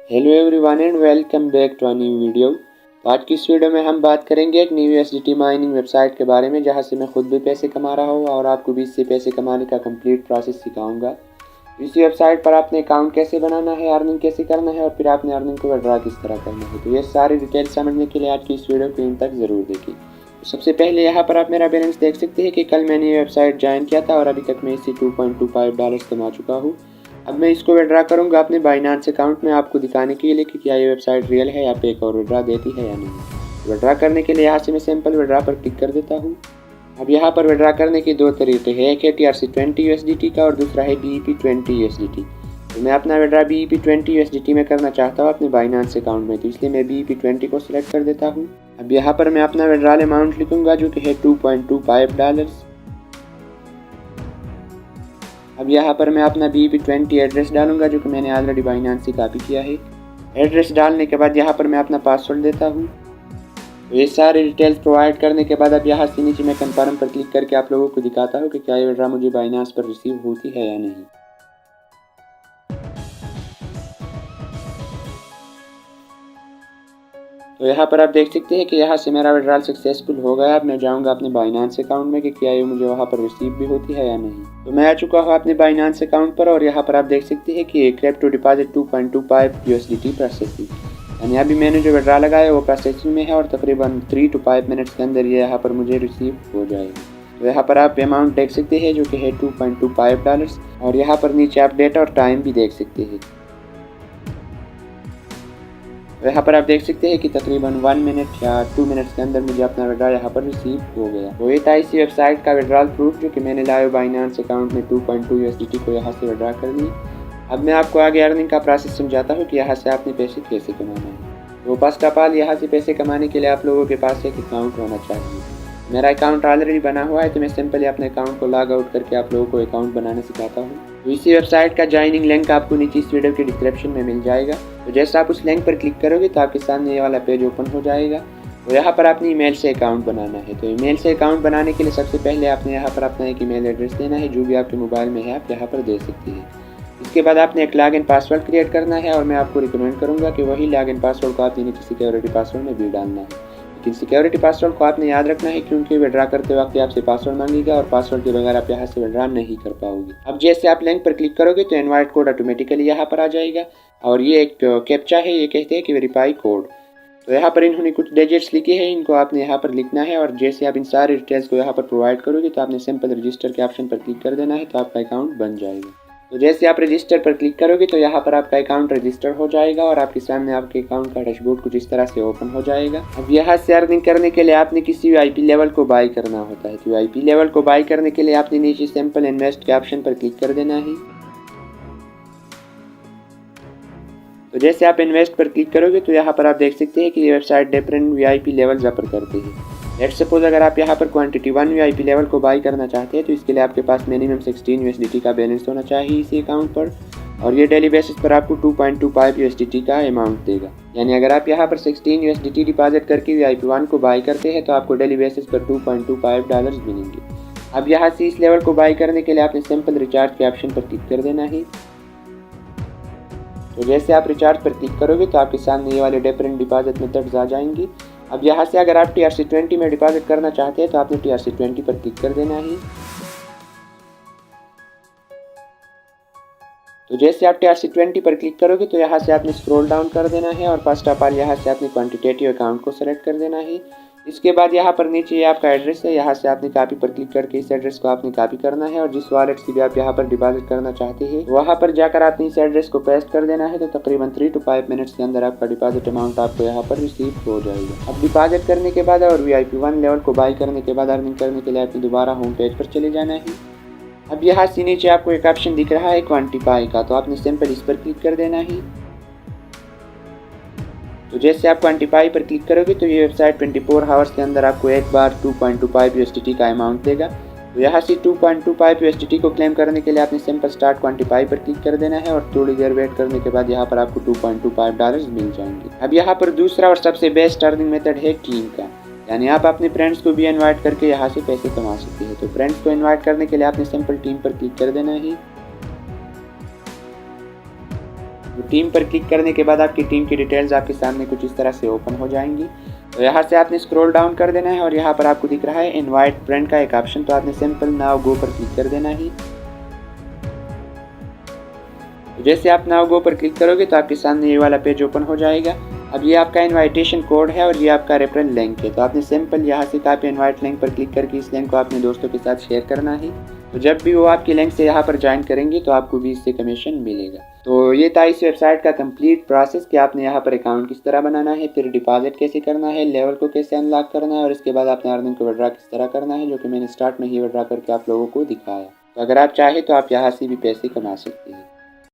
Hello everyone and welcome back to a new video. तो आज की इस वीडियो में हम बात करेंगे एक न्यू USDT माइनिंग वेबसाइट के बारे में, जहां से मैं खुद भी पैसे कमा रहा हूं और आपको भी इससे पैसे कमाने का कंप्लीट प्रोसेस सिखाऊंगा। इस वेबसाइट पर आपने अकाउंट कैसे बनाना है, अर्निंग कैसे करना है और फिर आपने अर्निंग को विड्रॉ किस तरह करना है। तो ये सारी डिटेल समझने के लिए आज की इस वीडियो को इन तक ज़रूर देखिए। तो सबसे पहले यहाँ पर आप मेरा बैलेंस देख सकते हैं कि कल मैंने ये वेबसाइट ज्वाइन किया था और अभी तक मैं इससे $2.25 कमा चुका हूँ। अब मैं इसको विड्रॉ करूंगा अपने बाइनांस अकाउंट में, आपको दिखाने के लिए कि क्या ये वेबसाइट रियल है या फेक और विड्रॉ देती है या नहीं। विड्रॉ करने के लिए यहाँ से मैं सिंपल विड्रॉ पर क्लिक कर देता हूँ। अब यहाँ पर विड्रॉ करने के दो तरीके हैं, एक है TRC20 USDT का और दूसरा है BEP20 USDT। तो मैं अपना विड्रॉ BEP20 USDT में करना चाहता हूँ अपने बाइनांस अकाउंट में, तो इसलिए मैं BEP20 को सिलेक्ट कर देता हूँ। अब यहाँ पर मैं अपना विड्रॉल अमाउंट लिखूंगा जो कि है $2.25। अब यहाँ पर मैं अपना BEP20 एड्रेस डालूंगा जो कि मैंने ऑलरेडी बाइनांस से कॉपी किया है। एड्रेस डालने के बाद यहाँ पर मैं अपना पासवर्ड देता हूँ। तो ये सारे डिटेल्स प्रोवाइड करने के बाद अब यहाँ से नीचे मैं कंफर्म पर क्लिक करके आप लोगों को दिखाता हूँ कि क्या ये विड्रॉ मुझे बाइनांस पर रिसीव होती है या नहीं। तो यहाँ पर आप देख सकते हैं कि यहाँ से मेरा विड्रॉल सक्सेसफुल हो गया। अब मैं जाऊँगा अपने बाइनांस अकाउंट में कि क्या ये मुझे वहाँ पर रिसीव भी होती है या नहीं। तो मैं आ चुका हूँ अपने बाइनांस अकाउंट पर और यहाँ पर आप देख सकते हैं कि क्रिप्टो डिपॉजिट 2.25 USDT प्रोसेसिंग, यानी अभी मैंने जो विड्रॉ लगाया वो प्रोसेसिंग में है और तकरीबन 3 to 5 मिनट्स के अंदर ये यहाँ पर मुझे रिसीव हो जाएगा। तो यहाँ पर आप अमाउंट देख सकते हैं जो कि है $2.25 और यहाँ पर नीचे आप डेट और टाइम भी देख सकते हैं। यहाँ पर आप देख सकते हैं कि तकरीबन 1 मिनट या 2 मिनट्स के अंदर मुझे अपना विड्रॉ यहाँ पर रिसीव हो गया। तो ये था इसी वेबसाइट का विड्रॉल प्रूफ जो कि मैंने लाया बाइनांस अकाउंट में 2.2 USDT को यहाँ से विड्रॉ कर ली। अब मैं आपको आगे अर्निंग का प्रोसेस समझाता हूँ कि यहाँ से आपने पैसे कैसे कमाना है। तो फर्स्ट ऑफ ऑल यहाँ से पैसे कमाने के लिए आप लोगों के पास एक अकाउंट होना चाहिए। मेरा अकाउंट ऑलरेडी बना हुआ है तो मैं सिंपली अपने अकाउंट को लॉग आउट करके आप लोगों को अकाउंट बनाना सिखाता हूँ। तो इसी वेबसाइट का ज्वाइनिंग लिंक आपको नीचे इस वीडियो के डिस्क्रिप्शन में मिल जाएगा। तो जैसे आप उस लिंक पर क्लिक करोगे तो आपके सामने ये वाला पेज ओपन हो जाएगा। तो यहाँ पर अपनी ईमेल से अकाउंट बनाना है। तो ईमेल से अकाउंट बनाने के लिए सबसे पहले आपने यहाँ पर अपना एक ईमेल एड्रेस देना है, जो भी आपके मोबाइल में है आप यहाँ पर दे सकते हैं। इसके बाद आपने एक लॉगिन पासवर्ड क्रिएट करना है और मैं आपको रिकमेंड करूँगा कि वही लॉगिन पासवर्ड को आपने नीचे सिक्योरिटी पासवर्ड में भी डालना है। लेकिन सिक्योरिटी पासवर्ड को आपने याद रखना है क्योंकि विड्रॉ करते वक्त आपसे पासवर्ड मांगेगा और पासवर्ड के बगैर आप यहाँ से विड्रॉ नहीं कर पाओगे। अब जैसे आप लिंक पर क्लिक करोगे तो इनवाइट कोड ऑटोमेटिकली यहाँ पर आ जाएगा और ये एक कैप्चा है, ये कहते हैं कि वेरीफाई कोड। तो यहाँ पर इन्होंने कुछ डिजिट्स लिखे हैं, इनको आपने यहाँ पर लिखना है और जैसे आप इन सारे डिटेल्स को यहाँ पर प्रोवाइड करोगे तो आपने सिंपल रजिस्टर के ऑप्शन पर क्लिक कर देना है, तो आपका अकाउंट बन जाएगा। तो जैसे आप रजिस्टर पर क्लिक करोगे तो यहाँ पर आपका अकाउंट रजिस्टर हो जाएगा और आपके सामने आपके अकाउंट का डैशबोर्ड कुछ इस तरह से ओपन हो जाएगा। अब यहाँ से अर्निंग करने के लिए आपने किसी VIP लेवल को बाय करना होता है। तो VIP लेवल को बाय करने के लिए आपने नीचे सिंपल इन्वेस्ट के ऑप्शन पर क्लिक कर देना है। तो जैसे आप इन्वेस्ट पर क्लिक करोगे तो यहाँ पर आप देख सकते हैं कि ये website different VIP levels offer करती है। लेट्स सपोज अगर आप यहाँ पर क्वांटिटी 1 VIP लेवल को बाई करना चाहते हैं तो इसके लिए आपके पास मिनिमम 16 USDT का बैलेंस होना चाहिए इसी अकाउंट पर और ये डेली बेसिस पर आपको 2.25 USDT का अमाउंट देगा। यानी अगर आप यहाँ पर 16 USDT डिपॉजिट करके VIP1 को बाई करते हैं तो आपको डेली बेसिस पर $2.25 मिलेंगे। अब यहाँ से इस लेवल को बाई करने के लिए आपने सिंपल रिचार्ज के ऑप्शन पर क्लिक कर देना है। तो जैसे आप रिचार्ज पर क्लिक करोगे तो आपके सामने ये वाले डिफरेंट डिपॉजिट मेथड्स आ जाएंगे। अब यहाँ से अगर आप TRC20 में डिपॉजिट करना चाहते हैं तो आपने TRC20 पर क्लिक कर देना है। तो जैसे आप TRC20 पर क्लिक करोगे तो यहाँ से आपने स्क्रॉल डाउन कर देना है और फर्स्ट ऑफ ऑल यहाँ से आपने क्वांटिटेटिव अकाउंट को सेलेक्ट कर देना है। इसके बाद यहाँ पर नीचे ये आपका एड्रेस है, यहाँ से आपने कॉपी पर क्लिक करके इस एड्रेस को आपने कॉपी करना है और जिस वॉलेट से भी आप यहाँ पर डिपॉजिट करना चाहते हैं वहाँ पर जाकर आपने इस एड्रेस को पेस्ट कर देना है। तो तकरीबन 3 to 5 मिनट्स के अंदर आपका डिपॉजिट अमाउंट आपको यहाँ पर रिसीव हो जाएगा। अब डिपॉजिट करने के बाद और VIP1 लेवल को बाई करने के बाद अर्निंग करने के लिए आपने दोबारा होम पेज पर चले जाना है। अब यहाँ से नीचे आपको एक ऑप्शन दिख रहा है क्वांटिफाई का, तो आपने सिंपल इस पर क्लिक कर देना है। तो जैसे आप क्वांटिफाई पर क्लिक करोगे तो ये वेबसाइट 24 आवर्स के अंदर आपको एक बार 2.25 USDT का अमाउंट देगा। तो यहाँ से 2.25 USDT को क्लेम करने के लिए आपने सिंपल स्टार्ट क्वांटिफाई पर क्लिक कर देना है और थोड़ी देर वेट करने के बाद यहाँ पर आपको $2.25 मिल जाएंगे। अब यहाँ पर दूसरा और सबसे बेस्ट अर्निंग मेथड है टीम का, यानी आप अपने फ्रेंड्स को भी इन्वाइट करके यहाँ से पैसे कमा सकते हैं। तो फ्रेंड्स को इन्वाइट करने के लिए आपने सिंपल टीम पर क्लिक कर देना है। टीम पर क्लिक करने के बाद आपकी टीम की डिटेल्स आपके सामने कुछ इस तरह से ओपन हो जाएंगी। तो यहाँ से आपने स्क्रॉल डाउन कर देना है और यहाँ पर आपको दिख रहा है इनवाइट फ्रेंड का एक ऑप्शन, तो आपने सिंपल नाउ गो पर क्लिक कर देना ही। जैसे आप नाउ गो पर क्लिक करोगे तो आपके सामने ये वाला पेज ओपन हो जाएगा। अब ये आपका इनविटेशन कोड है और ये आपका रेफरल लिंक है, तो आपने सिंपल यहाँ से कॉपी इनवाइट लिंक पर क्लिक करके इस लिंक को अपने दोस्तों के साथ शेयर करना है। तो जब भी वो आपकी लिंक से यहाँ पर ज्वाइन करेंगे तो आपको 20 से कमीशन मिलेगा। तो ये था इस वेबसाइट का कंप्लीट प्रोसेस कि आपने यहाँ पर अकाउंट किस तरह बनाना है, फिर डिपॉजिट कैसे करना है, लेवल को कैसे अनलॉक करना है और इसके बाद आपने अर्निंग को विड्रॉ किस तरह करना है, जो कि मैंने स्टार्ट में ही विड्रॉ करके आप लोगों को दिखाया। तो अगर आप चाहें तो आप यहाँ से भी पैसे कमा सकते हैं।